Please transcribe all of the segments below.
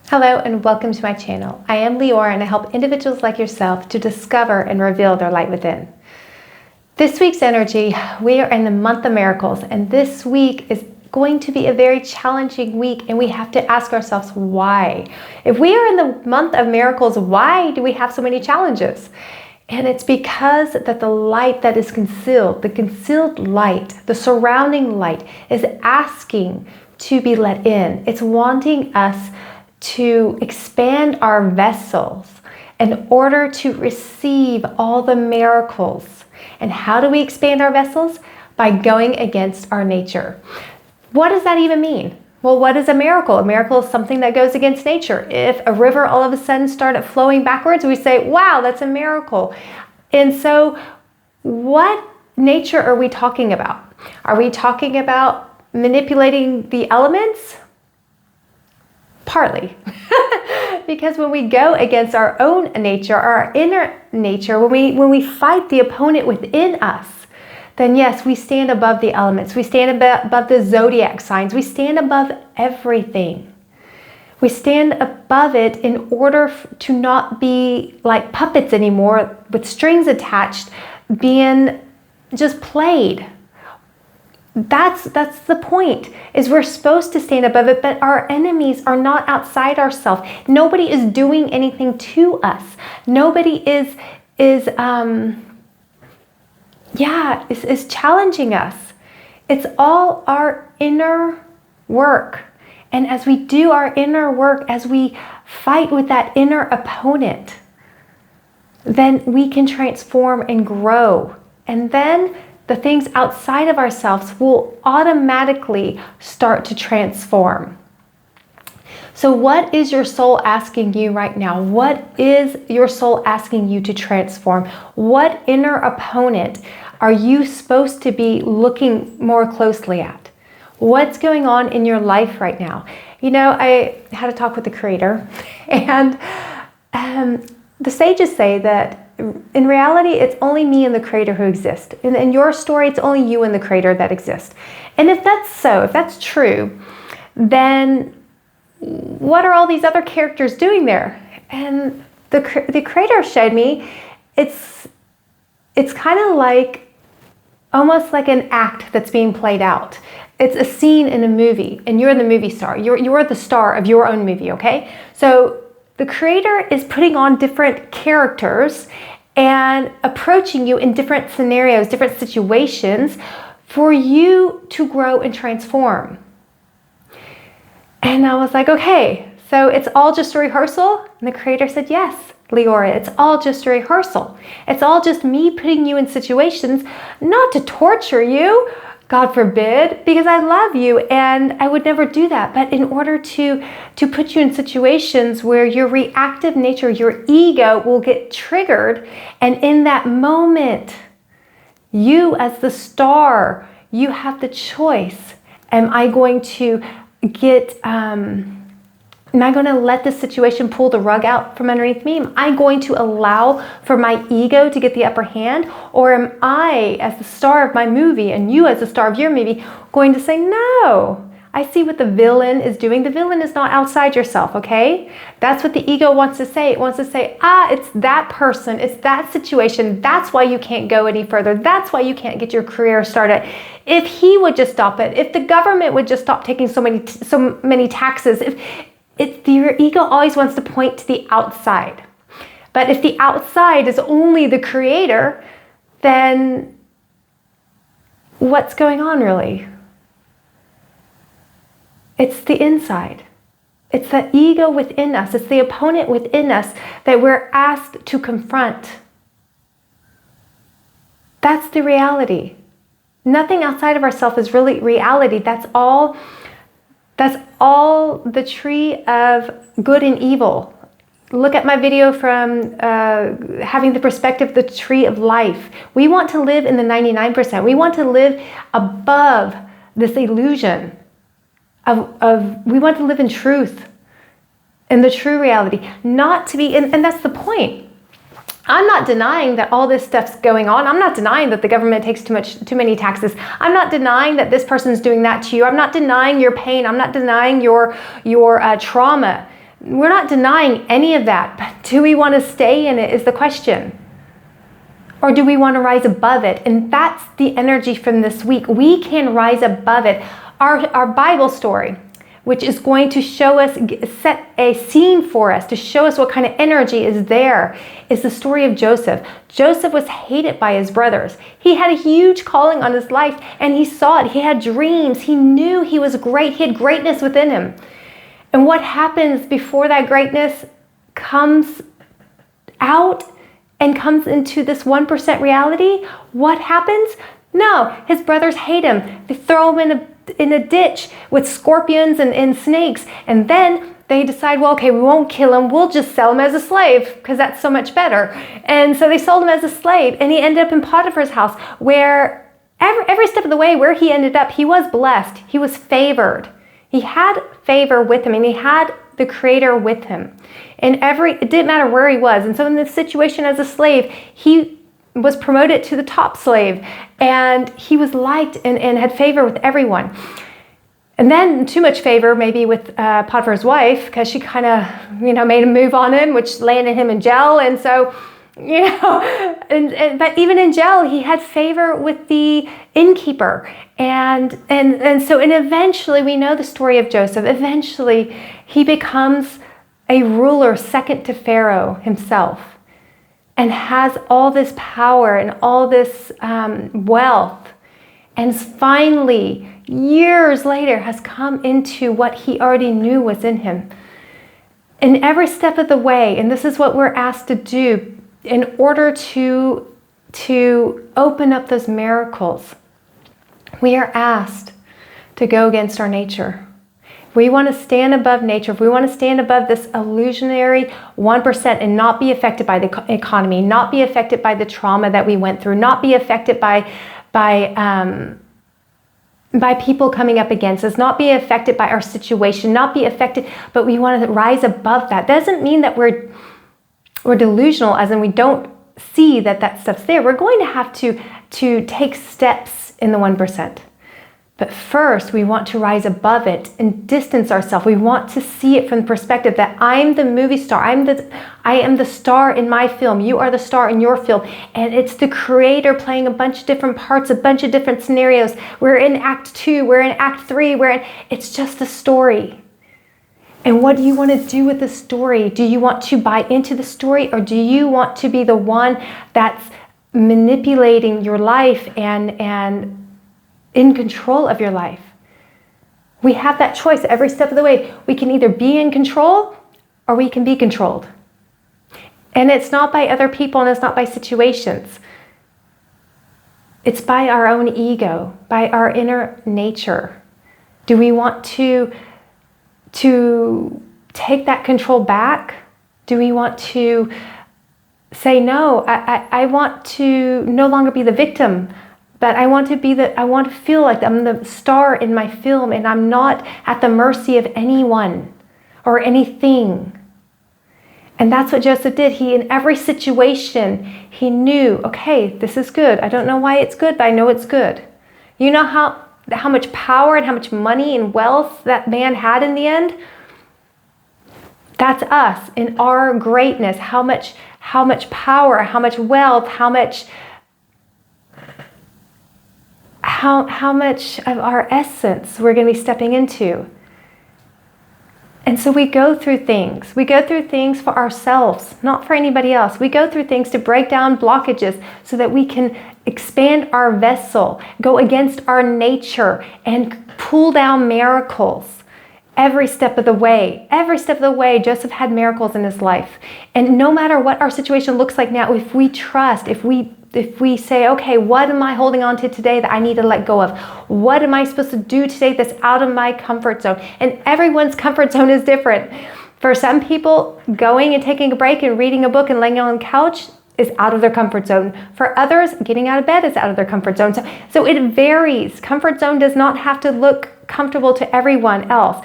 Hello and welcome to my channel. I am Leorah and I help individuals like yourself to discover and reveal their light within. This week's energy, we are in the month of miracles, and this week is going to be a very challenging week, and we have to ask ourselves why. If we are in the month of miracles, why do we have so many challenges? And it's because that the light that is concealed, the concealed light, the surrounding light is asking to be let in. It's wanting us to expand our vessels in order to receive all the miracles. And how do we expand our vessels? By going against our nature. What does that even mean? Well, what is a miracle? A miracle is something that goes against nature. If a river all of a sudden started flowing backwards, we say, wow, that's a miracle. And so what nature are we talking about? Are we talking about manipulating the elements? Partly. Because when we go against our own nature, our inner nature, when we fight the opponent within us, then yes, we stand above the elements. We stand above the zodiac signs. We stand above everything. We stand above it in order to not be like puppets anymore with strings attached, being just played. That's the point, is we're supposed to stand above it, but our enemies are not outside ourselves. Nobody is doing anything to us. Nobody is challenging us. It's all our inner work. And as we do our inner work, as we fight with that inner opponent, then we can transform and grow. And then the things outside of ourselves will automatically start to transform. So what is your soul asking you right now? What is your soul asking you to transform? What inner opponent are you supposed to be looking more closely at? What's going on in your life right now? You know, I had a talk with the Creator, and the sages say that in reality, it's only me and the Creator who exist. In your story, it's only you and the Creator that exist. And if that's so, if that's true, then what are all these other characters doing there? And the Creator showed me it's kind of like, almost like an act that's being played out. It's a scene in a movie, and you're the movie star. You're the star of your own movie, okay? So the Creator is putting on different characters and approaching you in different scenarios, different situations for you to grow and transform. And I was like, okay, so it's all just a rehearsal? And the Creator said, yes, Leorah, it's all just a rehearsal. It's all just me putting you in situations, not to torture you, God forbid, because I love you and I would never do that. But in order to put you in situations where your reactive nature, your ego will get triggered. And in that moment, you as the star, you have the choice. Am I going to let this situation pull the rug out from underneath me? Am I going to allow for my ego to get the upper hand? Or am I, as the star of my movie, and you as the star of your movie, going to say, no, I see what the villain is doing. The villain is not outside yourself, okay? That's what the ego wants to say. It wants to say, it's that person, it's that situation. That's why you can't go any further. That's why you can't get your career started. If he would just stop it, if the government would just stop taking so many taxes, your ego always wants to point to the outside. But if the outside is only the Creator, then what's going on really? It's the inside. It's the ego within us. It's the opponent within us that we're asked to confront. That's the reality. Nothing outside of ourselves is really reality. That's all the tree of good and evil. Look at my video from having the perspective of the tree of life. We want to live in the 99%. We want to live above this illusion we want to live in truth, in the true reality, not to be, and that's the point. I'm not denying that all this stuff's going on. I'm not denying that the government takes too many taxes. I'm not denying that this person's doing that to you. I'm not denying your pain. I'm not denying your trauma. We're not denying any of that, but do we want to stay in it is the question. Or do we want to rise above it? And that's the energy from this week. We can rise above it. Our Bible story, which is going to show us, set a scene for us, to show us what kind of energy is there, is the story of Joseph. Joseph was hated by his brothers. He had a huge calling on his life, and he saw it. He had dreams. He knew he was great. He had greatness within him. And what happens before that greatness comes out and comes into this 1% reality? What happens? No, his brothers hate him. They throw him in a ditch with scorpions and snakes. And then they decide, well, okay, we won't kill him. We'll just sell him as a slave because that's so much better. And so they sold him as a slave, and he ended up in Potiphar's house, where every step of the way where he ended up, he was blessed. He was favored. He had favor with him, and he had the Creator with him. And it didn't matter where he was. And so in this situation as a slave, he was promoted to the top slave, and he was liked and had favor with everyone. And then too much favor maybe with Potiphar's wife, because she kind of, made a move on him, which landed him in jail. And so, but even in jail, he had favor with the innkeeper. And eventually, we know the story of Joseph. Eventually, he becomes a ruler second to Pharaoh himself, and has all this power and all this wealth, and finally, years later, has come into what he already knew was in him. And every step of the way, and this is what we're asked to do in order to open up those miracles, we are asked to go against our nature. We want to stand above nature. If we want to stand above this illusionary 1% and not be affected by the economy, not be affected by the trauma that we went through, not be affected by people coming up against us, not be affected by our situation, not be affected, but we want to rise above that. Doesn't mean that we're delusional, as in we don't see that stuff's there. We're going to have to take steps in the 1%. But first, we want to rise above it and distance ourselves. We want to see it from the perspective that I'm the movie star. I am the star in my film. You are the star in your film. And it's the Creator playing a bunch of different parts, a bunch of different scenarios. We're in Act 2. We're in Act 3. It's just a story. And what do you want to do with the story? Do you want to buy into the story, or do you want to be the one that's manipulating your life and in control of your life? We have that choice every step of the way. We can either be in control or we can be controlled. And it's not by other people, and it's not by situations. It's by our own ego, by our inner nature. Do we want to take that control back? Do we want to say, no, I want to no longer be the victim, but I want to feel like I'm the star in my film, and I'm not at the mercy of anyone or anything. And that's what Joseph did. He, in every situation, he knew, okay, this is good. I don't know why it's good, but I know it's good. You know how much power and how much money and wealth that man had in the end? That's us in our greatness. How much power, how much wealth, how much of our essence we're going to be stepping into. And so we go through things. We go through things for ourselves, not for anybody else. We go through things to break down blockages so that we can expand our vessel, go against our nature, and pull down miracles. Every step of the way, Joseph had miracles in his life. And no matter what our situation looks like now, if we trust, if we say, okay, what am I holding on to today that I need to let go of? What am I supposed to do today that's out of my comfort zone? And everyone's comfort zone is different. For some people, going and taking a break and reading a book and laying on the couch is out of their comfort zone. For others, getting out of bed is out of their comfort zone. So it varies. Comfort zone does not have to look comfortable to everyone else.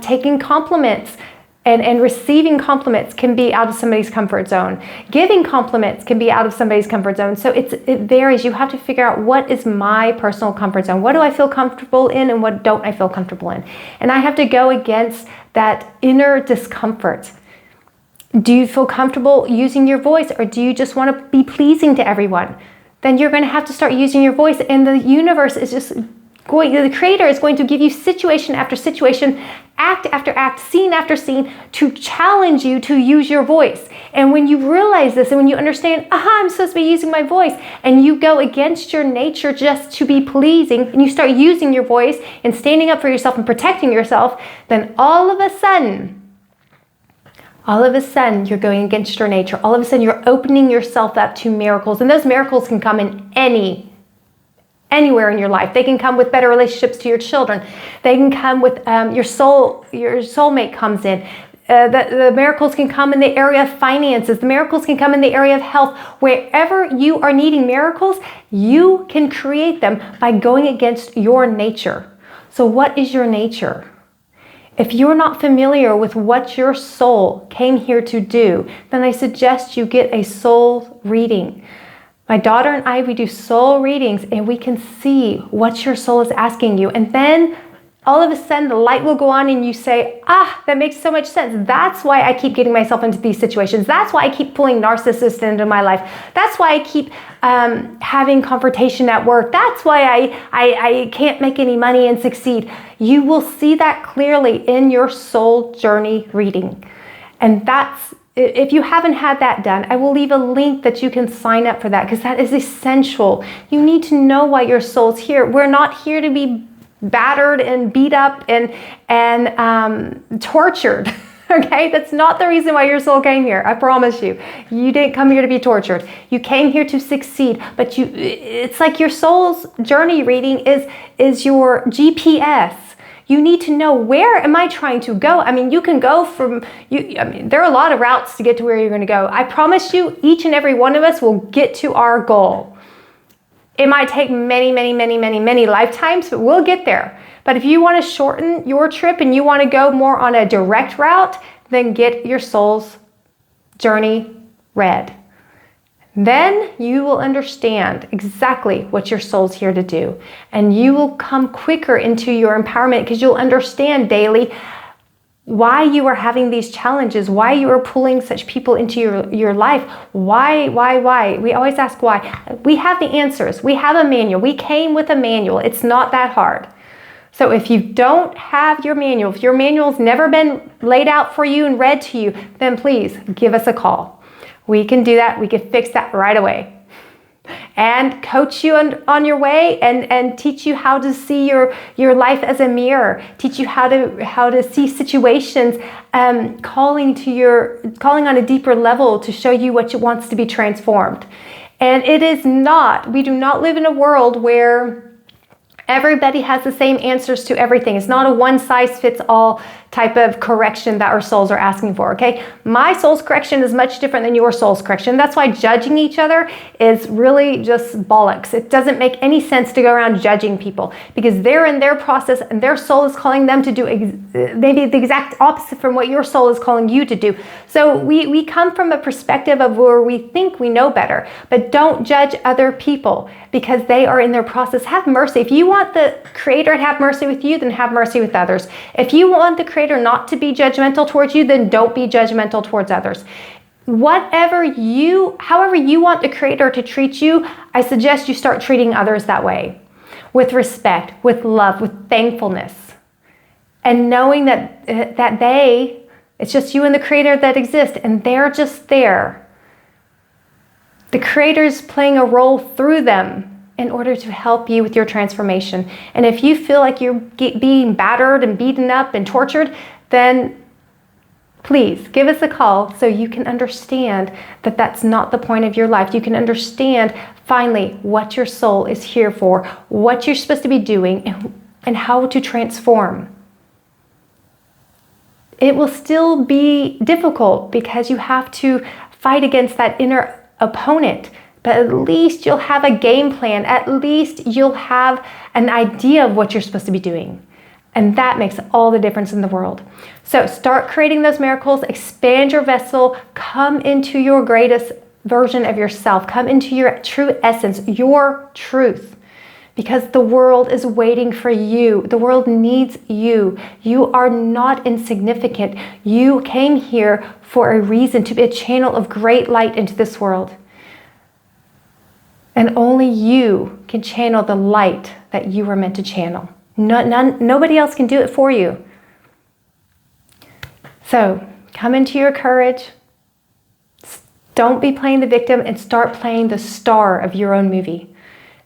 Taking compliments And receiving compliments can be out of somebody's comfort zone. Giving compliments can be out of somebody's comfort zone. So it varies. You have to figure out, what is my personal comfort zone? What do I feel comfortable in and what don't I feel comfortable in? And I have to go against that inner discomfort. Do you feel comfortable using your voice, or do you just want to be pleasing to everyone? Then you're going to have to start using your voice, and the universe is just the Creator is going to give you situation after situation, act after act, scene after scene, to challenge you to use your voice. And when you realize this, and when you understand, I'm supposed to be using my voice, and you go against your nature just to be pleasing, and you start using your voice and standing up for yourself and protecting yourself, then all of a sudden, you're going against your nature. All of a sudden, you're opening yourself up to miracles. And those miracles can come in anywhere in your life. They can come with better relationships to your children. They can come with your soulmate comes in. The miracles can come in the area of finances. The miracles can come in the area of health. Wherever you are needing miracles, you can create them by going against your nature. So what is your nature? If you're not familiar with what your soul came here to do, then I suggest you get a soul reading. My daughter and I, we do soul readings, and we can see what your soul is asking you. And then all of a sudden the light will go on and you say, that makes so much sense. That's why I keep getting myself into these situations. That's why I keep pulling narcissists into my life. That's why I keep having confrontation at work. That's why I can't make any money and succeed. You will see that clearly in your soul journey reading. And if you haven't had that done, I will leave a link that you can sign up for that, because that is essential. You need to know why your soul's here. We're not here to be battered and beat up and tortured. Okay, that's not the reason why your soul came here. I promise you. You didn't come here to be tortured. You came here to succeed. But it's like your soul's journey reading is your GPS. You need to know, where am I trying to go? I mean, you can go there are a lot of routes to get to where you're going to go. I promise you, each and every one of us will get to our goal. It might take many, many, many, many, many lifetimes, but we'll get there. But if you want to shorten your trip and you want to go more on a direct route, then get your soul's journey read. Then you will understand exactly what your soul's here to do. And you will come quicker into your empowerment, because you'll understand daily why you are having these challenges, why you are pulling such people into your life. Why? We always ask why. We have the answers. We have a manual. We came with a manual. It's not that hard. So if you don't have your manual, if your manual's never been laid out for you and read to you, then please give us a call. We can do that. We can fix that right away. And coach you on your way, and teach you how to see your life as a mirror. Teach you how to see situations, calling on a deeper level to show you what wants to be transformed. And we do not live in a world where everybody has the same answers to everything. It's not a one-size-fits-all type of correction that our souls are asking for, okay? My soul's correction is much different than your soul's correction. That's why judging each other is really just bollocks. It doesn't make any sense to go around judging people, because they're in their process and their soul is calling them to do maybe the exact opposite from what your soul is calling you to do. So we come from a perspective of where we think we know better, but don't judge other people because they are in their process. Have mercy. If you want the Creator to have mercy with you, then have mercy with others. If you want the Creator not to be judgmental towards you, then don't be judgmental towards others. However you want the Creator to treat you, I suggest you start treating others that way. With respect, with love, with thankfulness. And knowing that it's just you and the Creator that exist, and they're just there. The Creator's playing a role through them in order to help you with your transformation. And if you feel like you're being battered and beaten up and tortured, then please give us a call so you can understand that that's not the point of your life. You can understand finally what your soul is here for, what you're supposed to be doing, and how to transform. It will still be difficult because you have to fight against that inner opponent. But at least you'll have a game plan. At least you'll have an idea of what you're supposed to be doing. And that makes all the difference in the world. So start creating those miracles, expand your vessel, come into your greatest version of yourself, come into your true essence, your truth, because the world is waiting for you. The world needs you. You are not insignificant. You came here for a reason, to be a channel of great light into this world. And only you can channel the light that you were meant to channel. Nobody else can do it for you. So come into your courage. Don't be playing the victim and start playing the star of your own movie.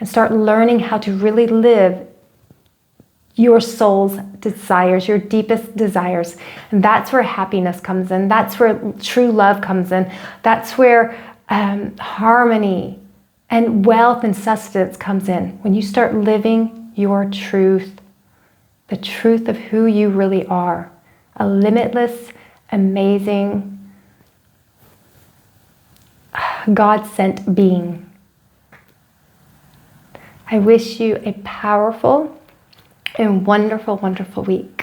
And start learning how to really live your soul's desires, your deepest desires. And that's where happiness comes in. That's where true love comes in. That's where harmony and wealth and sustenance comes in. When you start living your truth, the truth of who you really are, a limitless, amazing, God-sent being. I wish you a powerful and wonderful, wonderful week.